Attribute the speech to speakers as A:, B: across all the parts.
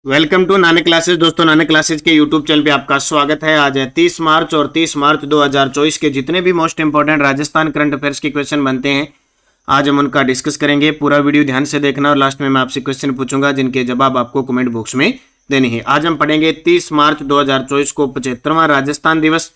A: Welcome to Nanak classes. दोस्तों, Nanak classes के YouTube channel पे आपका स्वागत है। आज है 30 मार्च और 30 मार्च 2024 के जितने भी most important Rajasthan current affairs के क्वेश्चन बनते हैं, आज हम उनका डिस्कस करेंगे। पूरा वीडियो ध्यान से देखना और लास्ट में मैं आपसे क्वेश्चन पूछूंगा जिनके जवाब आपको कमेंट बॉक्स में देनी है। आज हम पढ़ेंगे 30 मार्च 2024 को 75वां राजस्थान दिवस,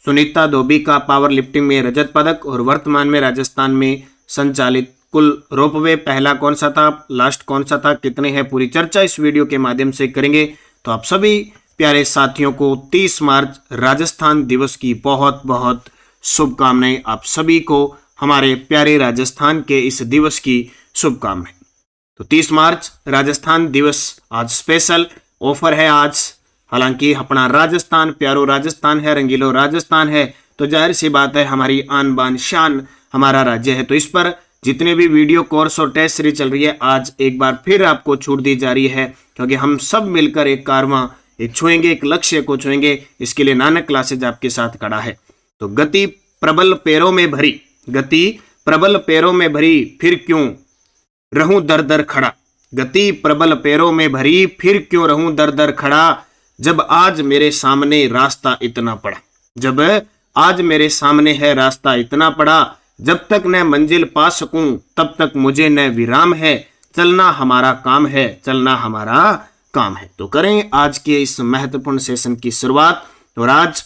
A: सुनीता धोबी का पावर लिफ्टिंग में रजत पदक और वर्तमान में राजस्थान में संचालित कुल रोपवे पहला कौन सा था, लास्ट कौन सा था, कितने हैं, पूरी चर्चा इस वीडियो के माध्यम से करेंगे। तो आप सभी प्यारे साथियों को 30 मार्च राजस्थान दिवस की बहुत बहुत शुभकामनाएं। आप सभी को हमारे प्यारे राजस्थान के इस दिवस की शुभकामनाएं। तो 30 मार्च राजस्थान दिवस आज स्पेशल ऑफर है आज। हालांकि अपना राजस्थान प्यारो राजस्थान है, रंगीलो राजस्थान है, तो जाहिर सी बात है हमारी आन बान शान हमारा राज्य है। तो इस पर जितने भी वीडियो कोर्स और टेस्ट सीरीज चल रही है, आज एक बार फिर आपको छूट दी जा रही है, क्योंकि हम सब मिलकर एक कारवां एक छुएंगे, एक लक्ष्य को छुएंगे। इसके लिए नानक क्लासेज आपके साथ खड़ा है। तो गति प्रबल पैरों में भरी, गति प्रबल पैरों में भरी, फिर क्यों रहूं दर दर खड़ा। गति प्रबल पैरों में भरी, फिर क्यों रहूं दर दर खड़ा। जब आज मेरे सामने रास्ता इतना पड़ा, जब आज मेरे सामने है रास्ता इतना पड़ा, जब तक न मंजिल पा सकूं तब तक मुझे न विराम है। चलना हमारा काम है, चलना हमारा काम है। तो करें आज के इस महत्वपूर्ण सेशन की शुरुआत। और आज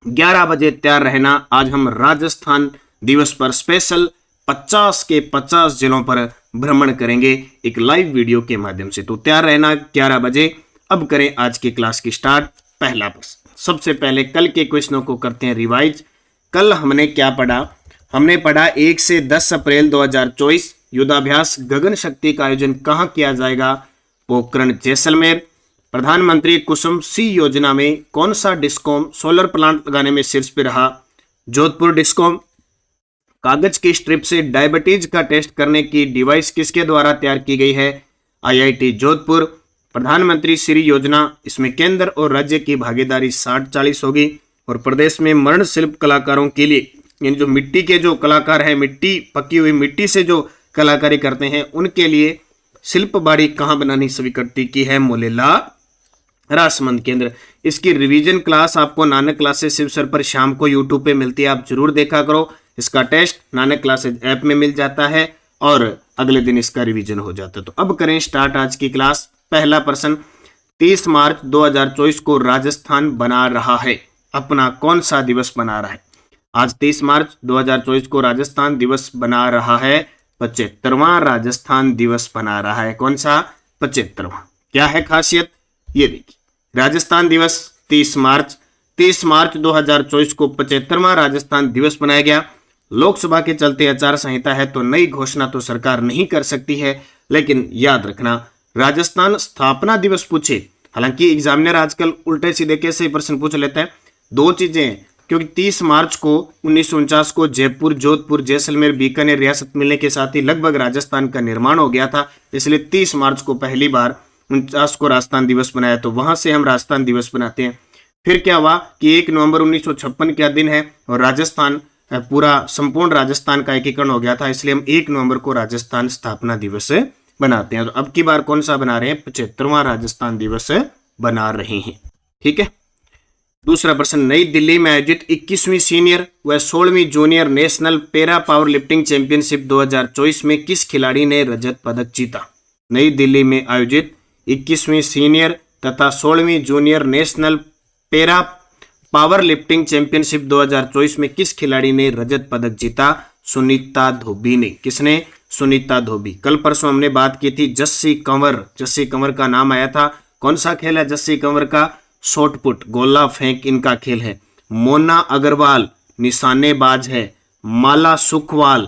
A: 11 बजे तैयार रहना। आज हम राजस्थान दिवस पर स्पेशल 50 के 50 जिलों पर भ्रमण करेंगे एक लाइव वीडियो के माध्यम से। तो तैयार रहना 11 बजे। अब करें आज की क्लास की स्टार्ट। पहला प्रश्न, सबसे पहले कल के क्वेश्चनों को करते हैं रिवाइज। कल हमने क्या पढ़ा? हमने पढ़ा 1 से 10 अप्रैल 2024 युद्धाभ्यास गगन शक्ति का आयोजन कहां किया जाएगा? पोखरण जैसलमेर। प्रधानमंत्री कुसुम सी योजना में कौन सा डिस्कॉम सोलर प्लांट लगाने में शीर्ष पे रहा? जोधपुर डिस्कॉम। कागज की स्ट्रिप से डायबिटीज का टेस्ट करने की डिवाइस किसके द्वारा तैयार की गई है? IIT जोधपुर। प्रधानमंत्री श्री योजना, इसमें केंद्र और राज्य की भागीदारी 60-40 होगी। और प्रदेश में मरण शिल्प कलाकारों के लिए, यानी जो मिट्टी के जो कलाकार हैं, मिट्टी पकी हुई मिट्टी से जो कलाकारी करते हैं, उनके लिए शिल्प बाड़ी कहाँ बनानी स्वीकृति की है? मोलेला राजसमंद केंद्र। इसकी रिवीजन क्लास आपको नानक क्लासेस शिव सर पर शाम को यूट्यूब पे मिलती है, आप जरूर देखा करो। इसका टेस्ट नानक क्लासेस ऐप में मिल जाता है और अगले दिन इसका रिवीजन हो जाता है। तो अब करें स्टार्ट आज की क्लास। पहला प्रश्न, 30 मार्च 2024 को राजस्थान बना रहा है, अपना कौन सा दिवस बना रहा है? आज 30 मार्च 2024 को राजस्थान दिवस बना रहा है 75वां राजस्थान दिवस बना रहा है। कौन सा? 75वां। क्या है खासियत? ये देखिए, राजस्थान दिवस 30 मार्च 2024 को 75वां राजस्थान दिवस बनाया गया। लोकसभा के चलते आचार संहिता है, तो नई घोषणा तो सरकार नहीं कर सकती है, लेकिन याद रखना राजस्थान स्थापना दिवस पूछे। हालांकि एग्जामिनर आजकल उल्टे सीधे कैसे प्रश्न पूछ लेते हैं। दो चीजें हैं, क्योंकि 30 मार्च को 1949 को जयपुर, जोधपुर, जैसलमेर, बीकानेर रियासत मिलने के साथ ही लगभग राजस्थान का निर्माण हो गया था। इसलिए 30 मार्च को पहली बार 49 को राजस्थान दिवस बनाया, तो वहां से हम राजस्थान दिवस बनाते हैं। फिर क्या हुआ कि 1 नवंबर 1956 का दिन है और राजस्थान पूरा संपूर्ण राजस्थान का एकीकरण हो गया था, इसलिए हम 1 नवंबर को राजस्थान स्थापना दिवस बनाते हैं। तो अब की बार कौन सा बना रहे हैं? 75वां राजस्थान दिवस बना रहे हैं। ठीक है। दूसरा प्रश्न, नई दिल्ली में आयोजित 21वीं सीनियर व 16वीं junior national para power lifting championship 2024 में किस खिलाड़ी ने रजत पदक जीता? नई दिल्ली में आयोजित 21वीं सीनियर तथा 16वीं junior national para power lifting championship 2024 में किस खिलाड़ी ने रजत पदक जीता? सुनीता धोबी ने। किसने? सुनीता धोबी। कल परसों हमने बात की थी जस्सी कंवर, जस्सी कंवर का नाम आया था। कौन सा खेल है जस्सी कंवर का? शॉटपुट, गोला फेंक इनका खेल है। मोना अग्रवाल निशानेबाज है। माला सुखवाल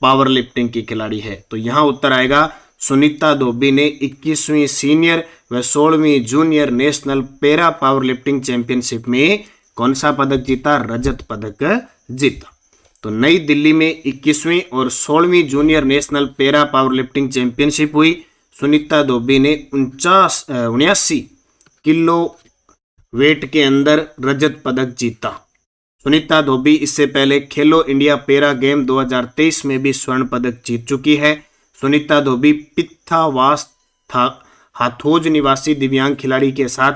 A: पावर लिफ्टिंग की खिलाड़ी है। तो यहां उत्तर आएगा सुनीता धोबी ने 21वीं सीनियर व 16वीं junior national para power lifting championship में कौन सा पदक जीता? रजत पदक जीता। तो नई दिल्ली में 21वीं और 16वीं junior national para power lifting championship हुई। सुनीता धोबी ने 79 किलो वेट के अंदर रजत पदक जीता। सुनीता धोबी इससे पहले खेलो इंडिया पैरा गेम 2023 में भी स्वर्ण पदक जीत चुकी है। सुनीता धोबी पिथावास था हाथोज निवासी दिव्यांग खिलाड़ी के साथ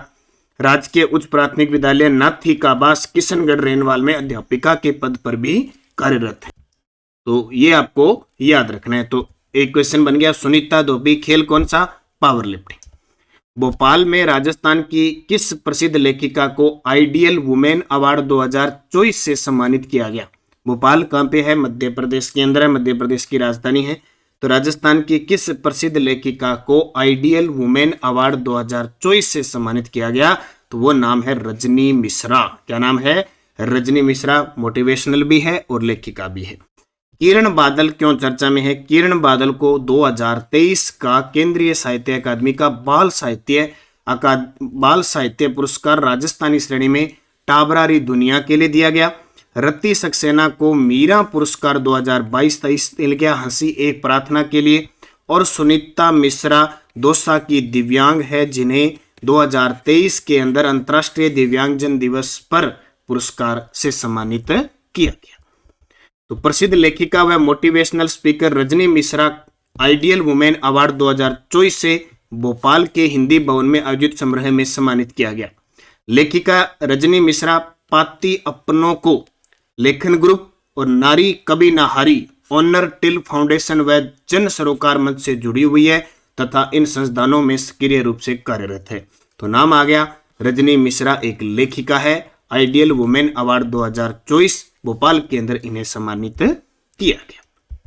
A: राजकीय उच्च प्राथमिक विद्यालय नाथी काबास किशनगढ़ रेनवाल में अध्यापिका के पद पर भी कार्यरत है। तो ये आपको याद रखना है। तो एक क्वेश्चन बन गया, सुनीता धोबी खेल कौन सा? Power lifting. भोपाल में राजस्थान की किस प्रसिद्ध लेखिका को आइडियल वुमेन अवार्ड 2024 से सम्मानित किया गया? भोपाल कहाँ पे है? मध्य प्रदेश के अंदर है, मध्य प्रदेश की राजधानी है। तो राजस्थान की किस प्रसिद्ध लेखिका को आइडियल वुमेन अवार्ड 2024 से सम्मानित किया गया? तो वो नाम है रजनी मिश्रा। क्या नाम है? रजनी मिश्रा। मोटिवेशनल भी है और लेखिका भी है। किरण बादल क्यों चर्चा में है? किरण बादल को 2023 का केंद्रीय साहित्य अकादमी का बाल साहित्य पुरस्कार राजस्थानी श्रेणी में टाबरारी दुनिया के लिए दिया गया। रति सक्सेना को मीरा पुरस्कार 2022-23 मिल गया, हंसी एक प्रार्थना के लिए। और सुनीता मिश्रा दौसा की दिव्यांग है, जिन्हें 2023 के अंदर अंतर्राष्ट्रीय दिव्यांगजन दिवस पर पुरस्कार से सम्मानित किया गया। तो प्रसिद्ध लेखिका व motivational speaker Rajni Mishra ideal women award 2024 से भोपाल के हिंदी भवन में आयोजित समारोह में सम्मानित किया गया। लेखिका रजनी मिश्रा पाती अपनों को लेखन ग्रुप और नारी कभी ना हारी ऑनर टिल फाउंडेशन व जन सरोकार मंच से जुड़ी हुई है तथा इन संस्थानों में सक्रिय रूप से कार्यरत है। तो नाम आ गया, रजनी मिश्रा एक लेखिका है। आइडियल वुमेन अवार्ड 2024 भोपाल के अंदर इन्हें सम्मानित किया गया।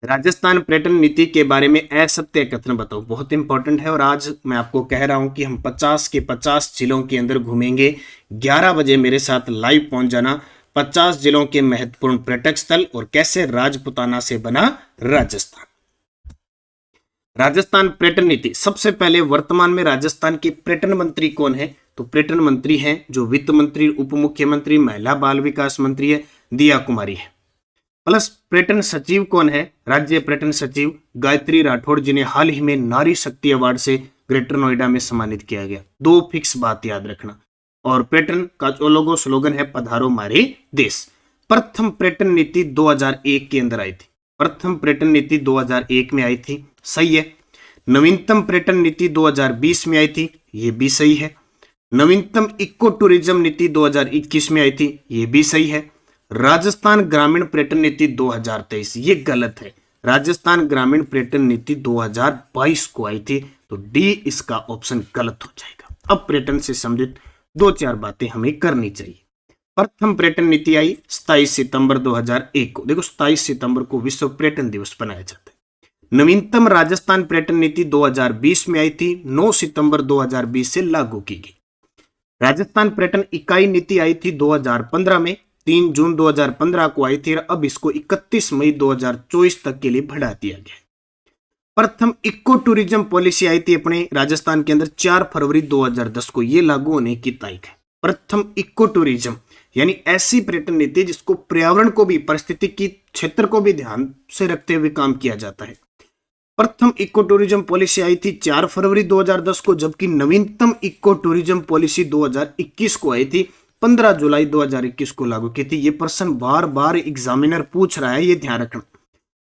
A: राजस्थान पर्यटन नीति के बारे में असत्य कथन बताओ। बहुत इंपॉर्टेंट है और आज मैं आपको कह रहा हूं कि हम 50 के 50 जिलों के अंदर घूमेंगे। 11 बजे मेरे साथ लाइव पहुंच जाना। 50 जिलों के महत्वपूर्ण पर्यटक स्थल और कैसे राजपुताना से बना राजस्थान। राजस्थान पर्यटन नीति, सबसे पहले वर्तमान में राजस्थान की पर्यटन मंत्री कौन है? तो पर्यटन मंत्री हैं जो वित्त मंत्री, उप मुख्यमंत्री, महिला बाल विकास मंत्री है, दिया कुमारी है। प्लस पर्यटन सचिव कौन है? राज्य पर्यटन सचिव गायत्री राठौड़, जिन्हें हाल ही में नारी शक्ति अवार्ड से ग्रेटर नोएडा में सम्मानित किया गया। 2 फिक्स बात याद रखना। और पर्यटन का जो लोगो स्लोगन है, पधारो मारे देश। प्रथम पर्यटन नीति 2001 के अंदर आई थी। प्रथम पर्यटन नीति 2001 में आई थी, सही है। नवीनतम पर्यटन नीति 2020 में आई थी, ये भी सही है। नवीनतम इको टूरिज्म नीति 2021 में आई थी, ये भी सही है। राजस्थान ग्रामीण पर्यटन नीति 2023, ये गलत है। राजस्थान ग्रामीण पर्यटन नीति 2022 को आई थी, तो डी इसका ऑप्शन गलत हो जाएगा। अब पर्यटन से संबंधित 2-4 बातें हमें करनी चाहिए। प्रथम पर्यटन नीति आई 27 सितंबर 2001 को। देखो 27 सितंबर को विश्व पर्यटन दिवस बनाया जाता है। नवीनतम राजस्थान पर्यटन नीति 2020 में आई थी, 9 सितंबर 2020 से लागू की गई। राजस्थान पर्यटन इकाई नीति आई थी 2015 में, 3 जून 2015 को आई थी और अब इसको 31 मई 2024 तक के लिए बढ़ा दिया गया। प्रथम इको टूरिज्म पॉलिसी आई थी अपने राजस्थान के अंदर 4 फरवरी 2010 को, ये लागू होने की तारीख है। प्रथम इको टूरिज्म यानी ऐसी पर्यटन नीति जिसको पर्यावरण को भी, पारिस्थितिकी क्षेत्र को भी ध्यान से रखते हुए काम किया जाता है। प्रथम इको टूरिज्म पॉलिसी आई थी 4 फरवरी 2010 को, जबकि नवीनतम इको टूरिज्म पॉलिसी 2021 को आई थी, 15 जुलाई 2021 को लागू की थी। ये प्रश्न बार बार एग्जामिनर पूछ रहा है, ये ध्यान रखना।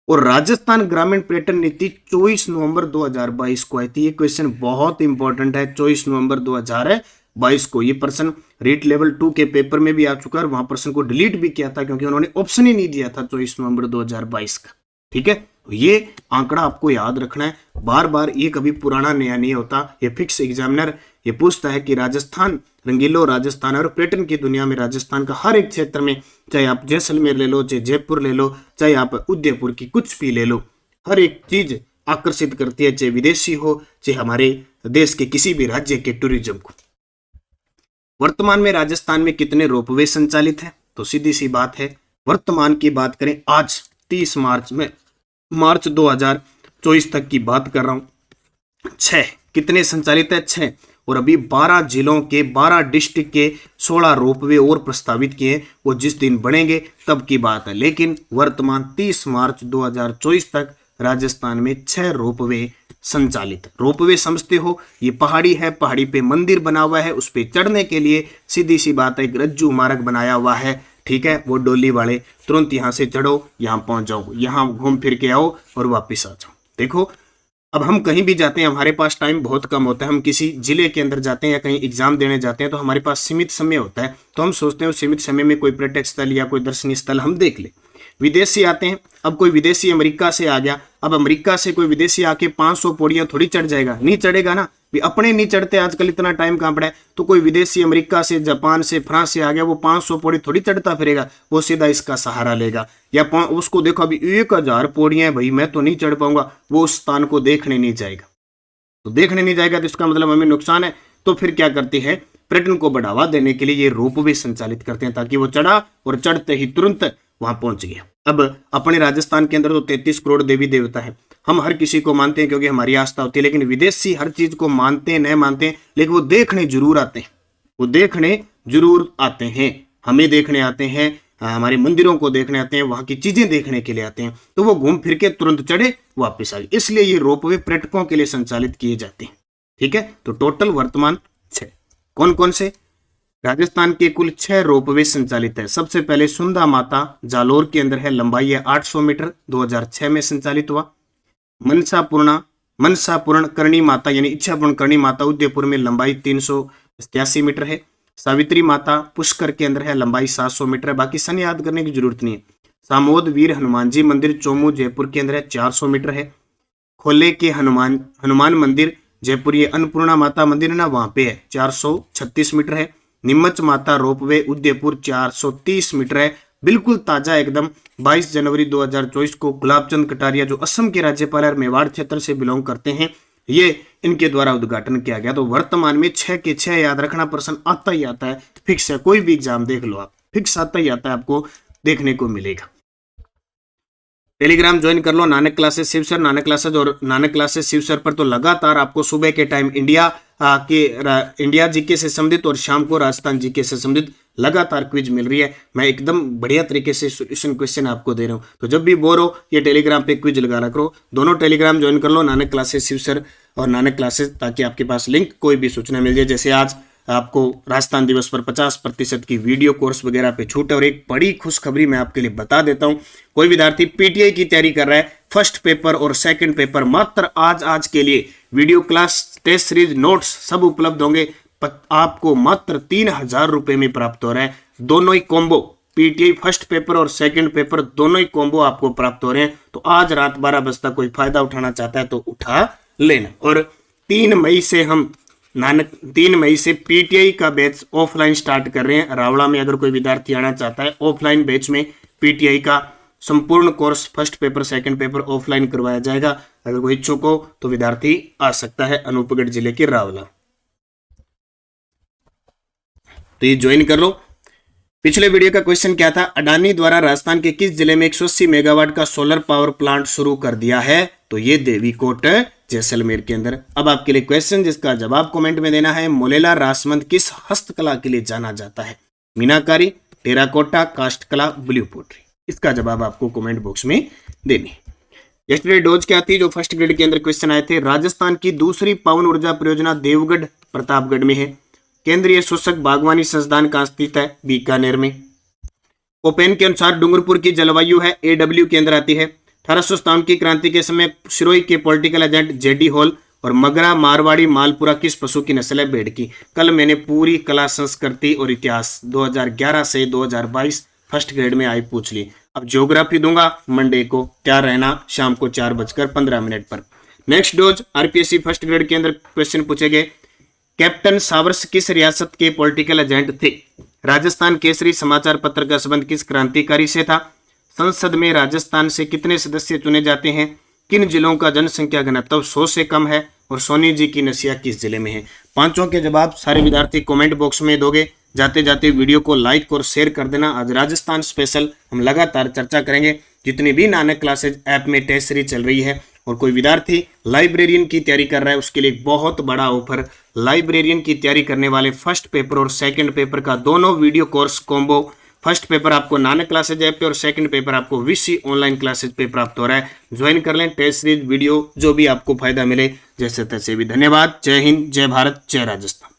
A: और राजस्थान ग्रामीण पर्यटन नीति 24 नवंबर 2022 को आई थी। ये क्वेश्चन बहुत इंपॉर्टेंट है। 24 नवंबर 2022 को ये प्रश्न रीट लेवल 2 के पेपर में भी आ चुका है और वहां प्रश्न को डिलीट भी किया था क्योंकि उन्होंने ऑप्शन ही नहीं दिया था 24 नवंबर 2022 का। ठीक है, तो ये आंकड़ा आपको याद रखना है। बार बार ये कभी पुराना नया नहीं होता। ये फिक्स एग्जामिनर ये पूछता है कि राजस्थान रंगीलो राजस्थान और पर्यटन की दुनिया में राजस्थान का हर एक क्षेत्र में, चाहे आप जैसलमेर ले लो, चाहे जयपुर ले लो, चाहे आप उदयपुर की कुछ भी ले लो, हर एक चीज आकर्षित करती है, चाहे विदेशी हो चाहे हमारे देश के किसी भी राज्य के टूरिज्म को। वर्तमान में राजस्थान में कितने रोपवे संचालित है? तो सीधी सी बात है, वर्तमान की बात करें आज 30 मार्च 2024 तक की बात कर रहा हूं, 6 कितने संचालित है? 6। और अभी 12 जिलों के 12 डिस्ट्रिक्ट के 16 रोपवे और प्रस्तावित किए, वो जिस दिन बनेंगे तब की बात है। लेकिन वर्तमान 30 मार्च 2024 तक राजस्थान में 6 रोपवे संचालित। रोपवे समझते हो, ये पहाड़ी है, पहाड़ी पे मंदिर बना हुआ है, उस पे चढ़ने के लिए सीधी सी बात है एक रज्जू मार्ग बनाया हुआ है। ठीक है, वो डोली वाले तुरंत यहां से चढ़ो, यहां पहुंच जाओ, यहां घूम फिर के आओ और वापिस आ जाओ। देखो अब हम कहीं भी जाते हैं, हमारे पास टाइम बहुत कम होता है, हम किसी जिले के अंदर जाते हैं या कहीं एग्जाम देने जाते हैं तो हमारे पास सीमित समय होता है, तो हम सोचते हैं उस सीमित समय में कोई पर्यटक स्थल या कोई दर्शनीय स्थल हम देख ले। विदेशी आते हैं, अब कोई विदेशी अमेरिका से आ गया, अब अमेरिका से कोई विदेशी आके 500 पौड़ियां थोड़ी चढ़ जाएगा, नहीं चढ़ेगा ना, भी अपने नहीं चढ़ते, आजकल इतना टाइम कहाँ पड़ा है। तो कोई विदेशी अमेरिका से, जापान से, फ्रांस से आ गया, वो 500 पौड़ी थोड़ी चढ़ता फिरेगा, वो सीधा इसका सहारा लेगा। या उसको देखो अभी 1000 पौड़ियां भाई, मैं तो नहीं चढ़ पाऊंगा, वो उस स्थान को देखने नहीं जाएगा। तो देखने नहीं जाएगा तो इसका मतलब हमें नुकसान है। तो फिर क्या करते हैं, पर्यटन को बढ़ावा देने के लिए ये रोपवे संचालित करते हैं, ताकि वो चढ़ा और चढ़ते ही तुरंत वहां पहुंच गया। अब अपने राजस्थान के अंदर तो 33 करोड़ देवी देवता है, हम हर किसी को मानते हैं क्योंकि हमारी आस्था होती है, लेकिन विदेशी हर चीज को मानते हैं, नहीं मानते हैं, लेकिन वो देखने जरूर आते हैं, वो देखने जरूर आते हैं, हमें देखने आते हैं, हमारे मंदिरों को देखने आते हैं, वहां की चीजें देखने के लिए आते हैं। तो वो घूम फिर के तुरंत चढ़े वापस आ गए, इसलिए ये रोपवे पर्यटकों के लिए संचालित किए जाते हैं। ठीक है, तो टोटल वर्तमान 6। कौन कौन से? राजस्थान के कुल 6 रोपवे संचालित है। सबसे पहले सुंदा माता जालोर के अंदर है, लंबाई है 800 मीटर, 2006 में संचालित हुआ। मनसापूर्ण करणी माता यानी इच्छापूर्ण करणी माता उदयपुर में, लंबाई 387 मीटर है। सावित्री माता पुष्कर के अंदर है, लंबाई 700 मीटर है, बाकी सन याद करने की जरूरत नहीं है। सामोद वीर हनुमान जी मंदिर चोमू जयपुर के अंदर है, 400 मीटर है। खोले के हनुमान मंदिर जयपुर, ये अन्नपूर्णा माता मंदिर है ना, वहां पे है, 436 मीटर है। निम्मच माता रोपवे उदयपुर 430 मीटर है, बिल्कुल ताजा एकदम। 22 जनवरी 2024 को गुलाबचंद कटारिया जो असम के राज्यपाल और मेवाड़ क्षेत्र से बिलोंग करते हैं, ये इनके द्वारा उद्घाटन किया गया। तो वर्तमान में 6 के 6 याद रखना, प्रश्न आता ही आता है, फिक्स है, कोई भी एग्जाम देख लो आप, फिक्स आता ही आता है, आपको देखने को मिलेगा। टेलीग्राम ज्वाइन कर लो, नानक क्लासेस शिवसर, नानक क्लासेस और नानक क्लासेस शिवसर पर तो लगातार आपको सुबह के टाइम इंडिया जीके से संबंधित और शाम को राजस्थान जीके से संबंधित लगातार क्विज मिल रही है। मैं एकदम बढ़िया तरीके से सॉल्यूशन क्वेश्चन आपको दे रहा हूं, तो जब भी बोर हो ये टेलीग्राम पे क्विज लगा रखो। दोनों टेलीग्राम ज्वाइन कर लो, नानक क्लासेस शिवसर और नानक क्लासेस, ताकि आपके पास लिंक कोई भी सूचना मिल जाए। जैसे आज आपको राजस्थान दिवस पर 50% की वीडियो कोर्स वगैरह पे छूट है। और एक बड़ी खुशखबरी मैं आपके लिए बता देता हूं, कोई विद्यार्थी पीटीआई की तैयारी कर रहा है, फर्स्ट पेपर और सेकंड पेपर मात्र आज के लिए video class, test series, notes सब उपलब्ध होंगे, आपको मात्र 3000 रुपए में प्राप्त हो रहा है। दोनों ही कॉम्बो, पीटीआई फर्स्ट पेपर और सेकंड पेपर दोनों ही कॉम्बो आपको प्राप्त हो रहे हैं। तो आज रात 12 बजे तक कोई फायदा उठाना चाहता है तो उठा लेना। और 3 मई से पीटीआई का बैच ऑफलाइन स्टार्ट कर रहे हैं रावड़ा में। अगर कोई विद्यार्थी आना चाहता है ऑफलाइन बैच में, पीटीआई का संपूर्ण course first paper second paper offline करवाया जाएगा। अगर कोई इच्छुक हो तो विद्यार्थी आ सकता है अनूपगढ़ जिले के रावला, तो ये ज्वाइन कर लो। पिछले वीडियो का क्वेश्चन क्या था, अडानी द्वारा राजस्थान के किस जिले में 180 मेगावाट का सोलर पावर प्लांट शुरू कर दिया है? तो ये देवीकोट जैसलमेर के अंदर। अब आपके लिए क्वेश्चन जिसका जवाब कमेंट में देना है, मोलेला रासमंद किस हस्तकला के लिए जाना जाता है? मीनाकारी, टेराकोटा, काष्ठकला, ब्लू पोट्री। इसका जवाब आपको कमेंट बॉक्स में देनी है। यस्टरडे डोज क्या थी, जो फर्स्ट ग्रेड के अंदर क्वेश्चन आए थे। राजस्थान की दूसरी पवन ऊर्जा परियोजना देवगढ़ प्रतापगढ़ में है। केंद्रीय शोषक बागवानी संस्थान कहाँ स्थित है? बीकानेर में। ओपेन के अनुसार डूंगरपुर की जलवायु है, AW के अंदर आती है। 1857 की क्रांति के समय सिरोही के पॉलिटिकल एजेंट जेडी हॉल और मगरा, मारवाड़ी, मालपुरा किस पशु की नस्ल है? भेड़ की। कल मैंने पूरी कला, संस्कृति और इतिहास 2011 से 2022 फर्स्ट ग्रेड में आई पूछ ली। अब ज्योग्राफी दूंगा मंडे को, तैयार रहना शाम को 4:15 पर। Next dose RPSC first grade के अंदर क्वेश्चन पूछे गए, कैप्टन सावर्स किस रियासत के पॉलिटिकल एजेंट थे? राजस्थान केसरी समाचार पत्र का संबंध किस क्रांतिकारी से था? संसद में राजस्थान से कितने सदस्य चुने जाते हैं? किन जिलों का जनसंख्या घनत्व 100 से कम है? और सोनी जी की नसिया किस जिले में है? पांचों के जवाब सारे विद्यार्थी कमेंट बॉक्स में दोगे। जाते जाते वीडियो को लाइक और शेयर कर देना। आज राजस्थान स्पेशल हम लगातार चर्चा करेंगे। जितनी भी नानक क्लासेज ऐप में टेस्ट सीरीज चल रही है और कोई विद्यार्थी लाइब्रेरियन की तैयारी कर रहा है, उसके लिए एक बहुत बड़ा ऑफर। लाइब्रेरियन की तैयारी करने वाले फर्स्ट पेपर और सेकंड पेपर का दोनों video course combo, first paper आपको नानक क्लासेज ऐप पे और सेकंड पेपर आपको वीसी ऑनलाइन क्लासेज पे प्राप्त हो रहा है। ज्वाइन कर लें, टेस्ट सीरीज वीडियो जो भी आपको फायदा मिले जैसे तैसे भी। धन्यवाद। जय हिंद, जय भारत, जय राजस्थान।